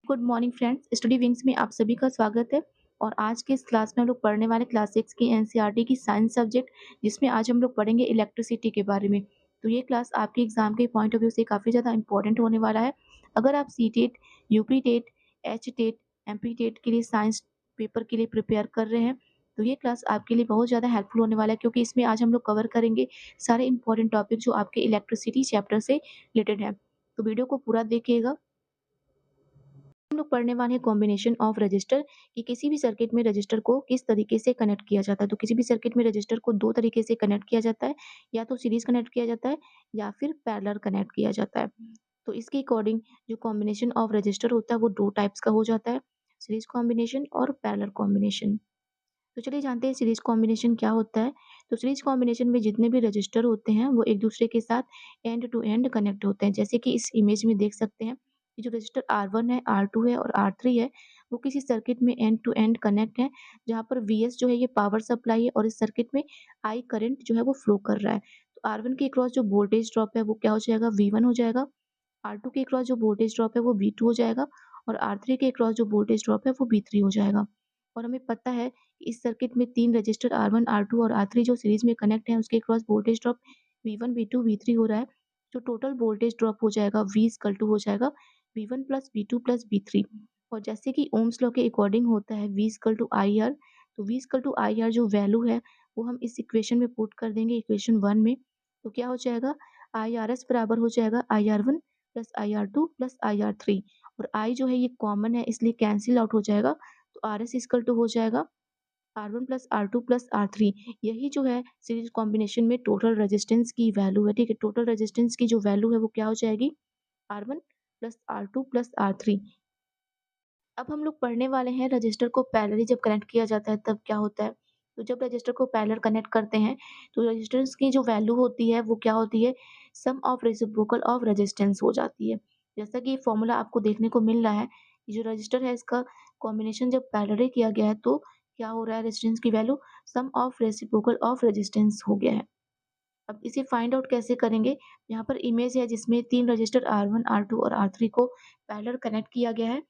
Good morning friends, study wings में आप सभी का स्वागत है। और आज के इस क्लास में हम लोग पढ़ने वाले क्लास 6 की एनसीईआरटी की साइंस सब्जेक्ट, जिसमें आज हम लोग पढ़ेंगे इलेक्ट्रिसिटी के बारे में। तो ये क्लास आपके एग्जाम के पॉइंट ऑफ व्यू से काफ़ी ज़्यादा इंपॉर्टेंट होने वाला है। अगर आप C TET, UP TET, H TET, MP TET के लिए साइंस पेपर के लिए प्रिपेयर कर रहे हैं, तो ये क्लास आपके लिए बहुत ज़्यादा हेल्पफुल होने वाला है, क्योंकि इसमें आज हम लोग कवर करेंगे सारे इंपॉर्टेंट टॉपिक जो आपके इलेक्ट्रिसिटी चैप्टर से रिलेटेड है। तो वीडियो को पूरा देखिएगा। हम लोग पढ़ने वाले हैं कॉम्बिनेशन ऑफ रजिस्टर, कि किसी भी सर्किट में रजिस्टर को किस तरीके से कनेक्ट किया जाता है। तो किसी भी सर्किट में रजिस्टर को दो तरीके से कनेक्ट किया जाता है, या तो सीरीज कनेक्ट किया जाता है या फिर पैरेलल कनेक्ट किया जाता है। तो इसके अकॉर्डिंग जो कॉम्बिनेशन ऑफ रजिस्टर होता है वो दो टाइप्स का हो जाता है, सीरीज कॉम्बिनेशन और पैरेलल कॉम्बिनेशन। तो चलिए जानते हैं सीरीज कॉम्बिनेशन क्या होता है। तो सीरीज कॉम्बिनेशन में जितने भी रजिस्टर होते हैं वो एक दूसरे के साथ एंड टू एंड कनेक्ट होते हैं। जैसे कि इस इमेज में देख सकते हैं कि जो रजिस्टर R1 है, R2 है और R3 है, वो किसी सर्किट में एंड टू एंड कनेक्ट है, जहाँ पर VS जो है ये पावर सप्लाई है और इस सर्किट में I करंट जो है वो फ्लो कर रहा है। तो R1 के अक्रॉस जो वोल्टेज ड्रॉप है वो क्या हो जाएगा, V1 हो जाएगा। R2 के अक्रॉस जो वोल्टेज ड्रॉप है वो V2 हो जाएगा, और R3 के अक्रॉस जो वोल्टेज ड्रॉप है वो V3 हो जाएगा। और हमें पता है कि इस सर्किट में 3 रजिस्टर R1, R2 और R3 जो सीरीज में कनेक्ट हैं, उसके across voltage drop V1, V2, V3 हो रहा है। जो टोटल वोल्टेज ड्रॉप हो जाएगा V इक्वल टू हो जाएगा V1 plus V2 plus V3। और जैसे कि ओम्स लॉ के अकॉर्डिंग होता है V इक्वल टू IR, तो V इक्वल टू IR जो वैल्यू है वो हम इस इक्वेशन में पुट कर देंगे, इक्वेशन 1 में। तो क्या हो जाएगा, IRS बराबर हो जाएगा IR1 plus IR2 plus IR3। और I जो है ये कॉमन है, इसलिए कैंसिल आउट हो जाएगा। तो RS इक्वल टू हो जाएगा R1 plus R2 plus R3। यही जो है सीरीज कॉम्बिनेशन में टोटल रेजिस्टेंस की वैल्यू है। ठीक है, टोटल रेजिस्टेंस की जो वैल्यू है वो क्या हो जाएगी, R1 plus R2 plus R3। अब हम लोग पढ़ने वाले हैं रजिस्टर को पैरेलली जब कनेक्ट किया जाता है तब क्या होता है। तो जब रजिस्टर को पैरेलल कनेक्ट करते हैं, तो रजिस्टेंस की जो वैल्यू होती है वो क्या होती है, सम ऑफ रेसिप्रोकल ऑफ रेजिस्टेंस हो जाती है। जैसा कि फॉर्मूला आपको देखने को मिल रहा है, कि जो रजिस्टर है इसका कॉम्बिनेशन जब पैरेलली किया गया है तो क्या हो रहा है, रेजिस्टेंस की value sum of reciprocal of resistance हो गया है। अब इसे फाइंड आउट कैसे करेंगे। यहाँ पर इमेज है जिसमें 3 रजिस्टर R1, R2 और R3 को पैरेलल कनेक्ट किया गया है,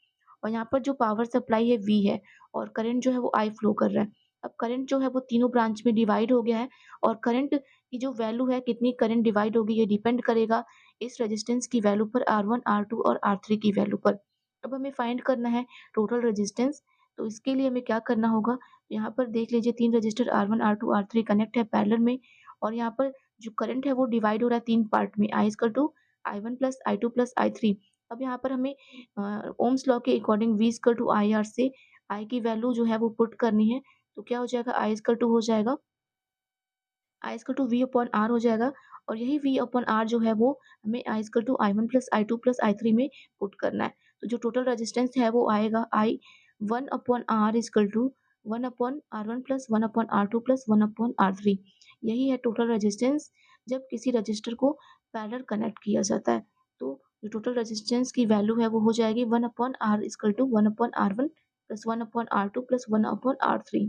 और यहाँ पर जो पावर सप्लाई है V है, और करंट जो है वो I फ्लो कर रहा है। अब करंट जो है वो तीनों ब्रांच में डिवाइड हो गया है, और करंट की जो वैल्यू है, कितनी करंट डिवाइड होगी, ये डिपेंड करेगा इस रेजिस्टेंस की वैल्यू पर, R1, R2 और R3 की वैल्यू पर। अब हमें फाइंड करना है टोटल रेजिस्टेंस। तो इसके लिए हमें क्या करना होगा, यहाँ पर देख लीजिए 3 register R1, R2, R3 connect है पैरेलल में, और यहाँ पर जो करंट है वो डिवाइड हो रहा है 3 पार्ट में, I equal to I1 plus I2 plus I3। अब यहाँ पर हमें ओम्स लॉ के according V equal to IR से I की वैल्यू जो है वो पुट करनी है। तो क्या हो जाएगा, I इक्वल टू हो जाएगा I equal to V upon R हो जाएगा, और यही V अपॉन R जो है वो हमें I equal to I1 plus I2 plus I3 में पुट करना है। तो जो टोटल रेजिस्टेंस है वो आएगा I 1 upon R equal to 1 upon R1 plus 1 upon R2 plus 1 upon R3। यही है टोटल रेजिस्टेंस जब किसी रजिस्टर को पैरेलल कनेक्ट किया जाता है। तो जो टोटल रेजिस्टेंस की वैल्यू है वो हो जाएगी 1 upon R equal to 1 upon R1 plus 1 upon R2 plus 1 upon R3।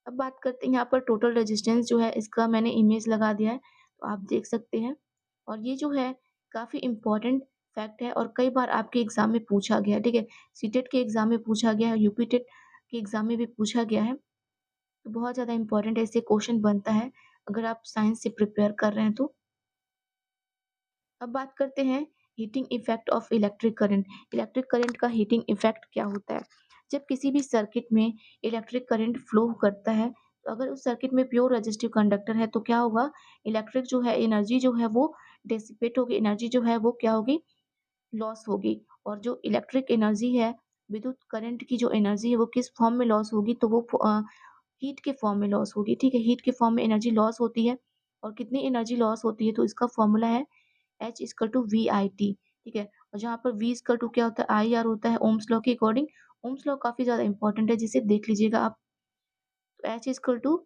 अब बात करते हैं यहाँ पर टोटल रेजिस्टेंस जो है, इसका मैंने इमेज लगा दिया है, तो आप देख सकते हैं। और ये जो है काफ़ी इम्पोर्टेंट फैक्ट है, और कई बार आपके एग्ज़ाम में पूछा गया है, ठीक है? सीटेट के एग्ज़ाम में पूछा गया है, यूपी टेट के एग्ज़ाम में भी पूछा गया है। तो बहुत ज़्यादा इम्पोर्टेंट है, इससे क्वेश्चन बनता है अगर आप साइंस से प्रिपेयर कर रहे हैं तो। अब बात करते हैं heating effect of electric current. Electric current का हीटिंग इफेक्ट क्या होता है। जब किसी भी सर्किट में इलेक्ट्रिक करंट फ्लो करता है, तो अगर उस सर्किट में प्योर रेजिस्टिव कंडक्टर है तो क्या होगा, इलेक्ट्रिक जो है एनर्जी जो है वो डिसिपेट होगी, एनर्जी जो है वो क्या होगी, लॉस होगी। और जो इलेक्ट्रिक एनर्जी है, विद्युत करंट की जो एनर्जी है वो किस फॉर्म में लॉस होगी, तो वो हीट के फॉर्म में लॉस होगी। ठीक है, हीट के फॉर्म में एनर्जी लॉस होती है। और कितनी एनर्जी लॉस होती है, तो इसका फॉर्मूला है H equal to V I T. ठीक है, और जहाँ पर V इक्वल टू क्या होता है, आई आर होता है ओम्स लॉ के अकॉर्डिंग। ओम्स लॉ काफ़ी ज़्यादा इंपॉर्टेंट है, जिसे देख लीजिएगा आप। तो H equal to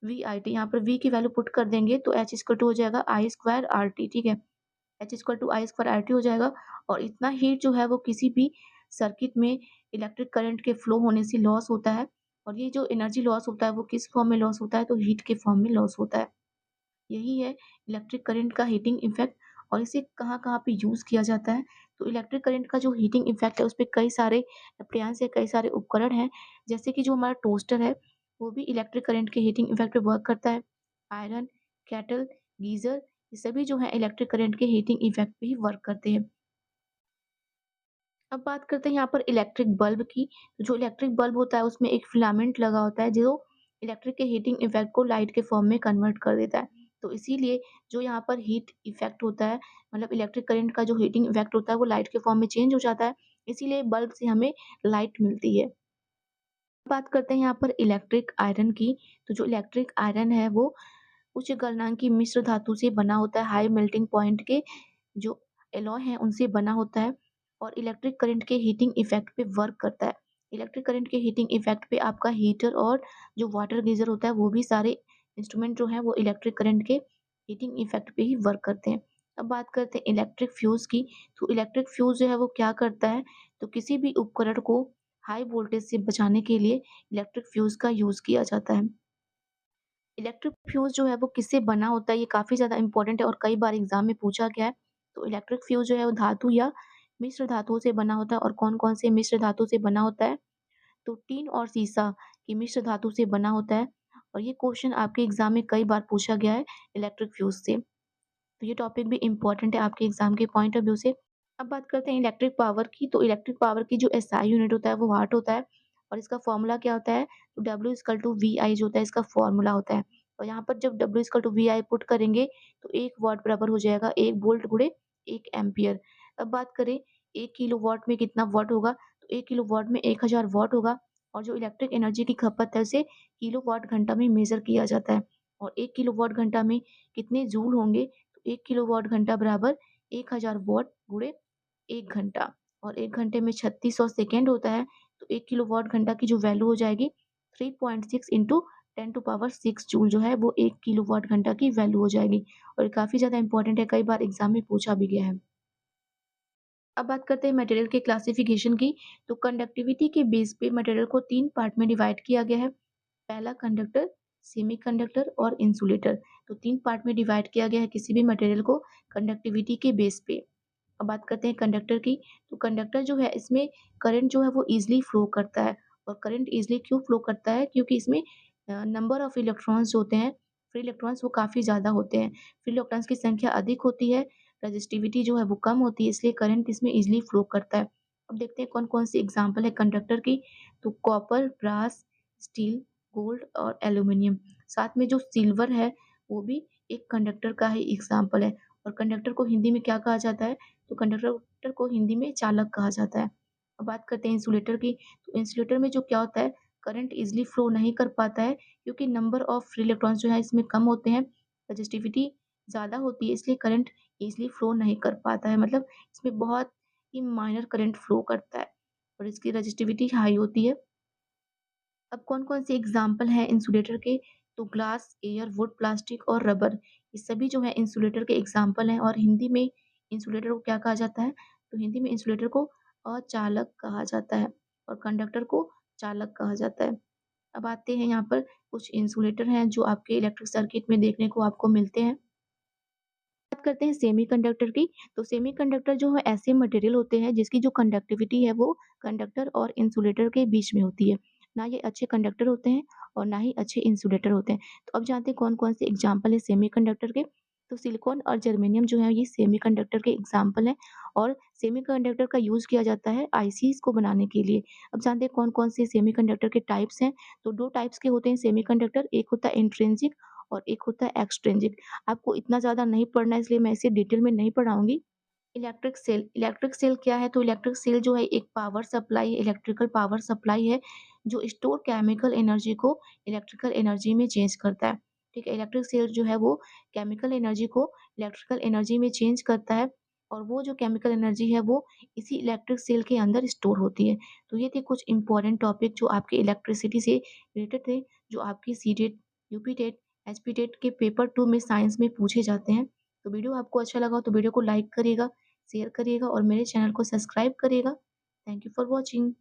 V I T, यहाँ पर V की वैल्यू पुट कर देंगे तो H इक्वल टू हो जाएगा आई स्क्वायर आर टी। ठीक है, H equal to I square R T हो जाएगा। और इतना हीट जो है वो किसी भी सर्किट में इलेक्ट्रिक करंट के फ्लो होने से लॉस होता है। और ये जो एनर्जी लॉस होता है वो किस फॉर्म में लॉस होता है, तो हीट के फॉर्म में लॉस होता है। यही है इलेक्ट्रिक करंट का हीटिंग इफेक्ट। और इसे कहाँ-कहाँ पे यूज़ किया जाता है, तो इलेक्ट्रिक करंट का जो हीटिंग इफ़ेक्ट है उसपे कई सारे एप्लायंस या कई सारे उपकरण हैं, जैसे कि जो हमारा टोस्टर है, वो भी इलेक्ट्रिक करंट के हीटिंग इफ़ेक्ट पे वर्क करता है। आयरन, केटल, गीज़र ये सभी जो हैं इलेक्ट्रिक करंट के हीटिंग इफ़ेक्ट पे ही वर्क करते हैं। अब बात करते हैं यहाँ पर इलेक्ट्रिक बल्ब की। तो जो इलेक्ट्रिक बल्ब होता है उसमें एक फिलामेंट लगा होता है जो इलेक्ट्रिक के हीटिंग इफ़ेक्ट को लाइट के फॉर्म में कन्वर्ट कर देता है। तो इसीलिए जो यहाँ पर हीट इफ़ेक्ट होता है मतलब इलेक्ट्रिक करंट का जो हीटिंग इफ़ेक्ट होता है वो लाइट के फॉर्म में चेंज हो जाता है। इसीलिए बल्ब से हमें लाइट मिलती है। बात करते हैं यहाँ पर इलेक्ट्रिक आयरन की। तो जो इलेक्ट्रिक आयरन है वो उच्च गलनांक की मिश्र धातु से बना होता है। हाई मेल्टिंग पॉइंट के जो एलॉय हैं उनसे बना होता है और इलेक्ट्रिक करंट के हीटिंग इफ़ेक्ट पे वर्क करता है। इलेक्ट्रिक करंट के हीटिंग इफ़ेक्ट पे आपका हीटर और जो वाटर गीज़र होता है वो भी सारे इंस्ट्रूमेंट जो हैं वो इलेक्ट्रिक करंट के हीटिंग इफ़ेक्ट पे ही वर्क करते हैं। अब बात करते हैं इलेक्ट्रिक फ्यूज़ की। तो इलेक्ट्रिक फ्यूज़ जो है वो क्या करता है, तो किसी भी उपकरण को हाई वोल्टेज से बचाने के लिए इलेक्ट्रिक फ्यूज़ का यूज़ किया जाता है। इलेक्ट्रिक फ्यूज़ जो है वो किससे बना होता है, ये काफ़ी ज़्यादा इम्पोर्टेंट है और कई बार एग्ज़ाम में पूछा गया है। तो इलेक्ट्रिक फ्यूज़ जो है वो धातु या मिश्र धातुओं से बना होता है और कौन-कौन से मिश्र धातु से बना होता है? तो टीन और सीसा की मिश्र धातु से बना होता है और ये क्वेश्चन आपके एग्ज़ाम में कई बार पूछा गया है इलेक्ट्रिक फ्यूज़ से। तो ये टॉपिक भी इम्पोर्टेंट है आपके एग्ज़ाम के पॉइंट ऑफ व्यू से। अब बात करते हैं इलेक्ट्रिक पावर की, तो इलेक्ट्रिक पावर की जो एसआई यूनिट होता है वो वाट होता है और इसका फ़ॉर्मूला क्या होता है? तो W is equal to VI जो होता है इसका फ़ॉर्मूला होता है और यहाँ पर जब W is equal to VI put करेंगे तो 1 वाट बराबर हो जाएगा 1 वोल्ट गुणे 1 एम्पीयर। अब बात करें 1 किलोवाट में कितना वाट होगा? तो 1 किलोवाट में 1000 वाट होगा और जो इलेक्ट्रिक एनर्जी की खपत है उसे किलोवाट घंटा में मेज़र किया जाता है और 1 किलोवाट घंटा में कितने जूल होंगे? तो 1 किलोवाट घंटा बराबर 1000 वाट गुणे 1 घंटा और 1 घंटे में 3600 सेकंड होता है, तो 1 किलोवाट घंटा की जो वैल्यू हो जाएगी 3.6 इंटू 10 टू पावर 6 जूल जो है वो 1 किलोवाट घंटा की वैल्यू हो जाएगी और ये काफ़ी ज़्यादा इम्पोर्टेंट है, कई बार एग्ज़ाम में पूछा भी गया है। अब बात करते हैं मटेरियल के क्लासिफिकेशन की, तो कंडक्टिविटी के बेस पे मटेरियल को 3 पार्ट में डिवाइड किया गया है। पहला कंडक्टर, सेमीकंडक्टर और इंसुलेटर। तो 3 पार्ट में डिवाइड किया गया है किसी भी मटेरियल को कंडक्टिविटी के बेस पे। अब बात करते हैं कंडक्टर की, तो कंडक्टर जो है इसमें करंट जो है वो ईज़िली फ्लो करता है और करंट ईज़िली क्यों फ्लो करता है? क्योंकि इसमें नंबर ऑफ इलेक्ट्रॉन्स जो होते हैं, फ्री इलेक्ट्रॉन्स वो काफ़ी ज़्यादा होते हैं। फ्री इलेक्ट्रॉन्स की संख्या अधिक होती है, रेजिस्टिविटी जो है वो कम होती है, इसलिए करंट इसमें ईज़िली फ्लो करता है। अब देखते हैं कौन-कौन सी एग्ज़ाम्पल है कंडक्टर की, तो कॉपर, ब्रास, स्टील, गोल्ड और एल्यूमीनियम। साथ में जो सिल्वर है, वो भी एक कंडक्टर का ही एग्ज़ाम्पल है और कंडक्टर को हिंदी में क्या कहा जाता है? तो कंडक्टर को हिंदी में चालक कहा जाता है। अब बात करते हैं इंसुलेटर की, तो इंसुलेटर में जो क्या होता है, करंट ईज़िली फ्लो नहीं कर पाता है क्योंकि नंबर ऑफ फ्री इलेक्ट्रॉन्स जो है इसमें कम होते हैं, रेजिस्टिविटी ज़्यादा होती है इसलिए करंट ईज़िली फ्लो नहीं कर पाता है। मतलब इसमें बहुत ही माइनर करंट फ्लो करता है और इसकी रेजिस्टिविटी हाई होती है। अब कौन-कौन से एग्ज़ाम्पल हैं इंसुलेटर के? तो ग्लास, एयर, वुड, प्लास्टिक और रबर। ये सभी जो है इंसुलेटर के एग्ज़ाम्पल हैं और हिंदी में इंसुलेटर को क्या कहा जाता है? तो हिंदी में इंसुलेटर को अचालक कहा जाता है और कंडक्टर को चालक कहा जाता है। अब आते हैं यहाँ पर कुछ इंसुलेटर हैं जो आपके इलेक्ट्रिक सर्किट में देखने को आपको मिलते हैं। बात करते हैं सेमीकंडक्टर की, तो सेमीकंडक्टर जो है ऐसे मटेरियल होते हैं जिसकी जो कंडक्टिविटी है वो कंडक्टर और इंसुलेटर के बीच में होती है। ना ये अच्छे कंडक्टर होते हैं और ना ही अच्छे इंसुलेटर होते हैं। तो अब जानते हैं कौन-कौन से एग्ज़ाम्पल है सेमीकंडक्टर के। तो सिलिकॉन और जर्मेनियम जो है ये सेमीकंडक्टर के एग्ज़ाम्पल हैं और सेमीकंडक्टर का यूज़ किया जाता है आईसीज़ को बनाने के लिए। अब जानते हैं कौन-कौन से सेमीकंडक्टर के टाइप्स हैं। तो 2 टाइप्स के होते हैं सेमीकंडक्टर, एक होता है इंट्रिंसिक और एक होता है एक्सट्रिंसिक। आपको इतना ज़्यादा नहीं पढ़ना है इसलिए मैं इसे डिटेल में नहीं पढ़ाऊँगी। इलेक्ट्रिक सेल क्या है? तो इलेक्ट्रिक सेल जो है एक power supply electrical power supply है, जो स्टोर केमिकल एनर्जी को इलेक्ट्रिकल एनर्जी में चेंज करता है। ठीक है? इलेक्ट्रिक सेल जो है वो केमिकल एनर्जी को इलेक्ट्रिकल एनर्जी में चेंज करता है और वो जो केमिकल एनर्जी है वो इसी इलेक्ट्रिक सेल के अंदर स्टोर होती है। तो ये थे कुछ इम्पोर्टेंट टॉपिक जो आपके इलेक्ट्रिसिटी से रिलेटेड थे, जो आपकी सीटेट, यूपीटेट, एचपीटेट के पेपर 2 में साइंस में पूछे जाते हैं। तो वीडियो आपको अच्छा लगा हो तो वीडियो को लाइक करिएगा, शेयर करिएगा और मेरे चैनल को सब्सक्राइब करिएगा। Thank you for watching.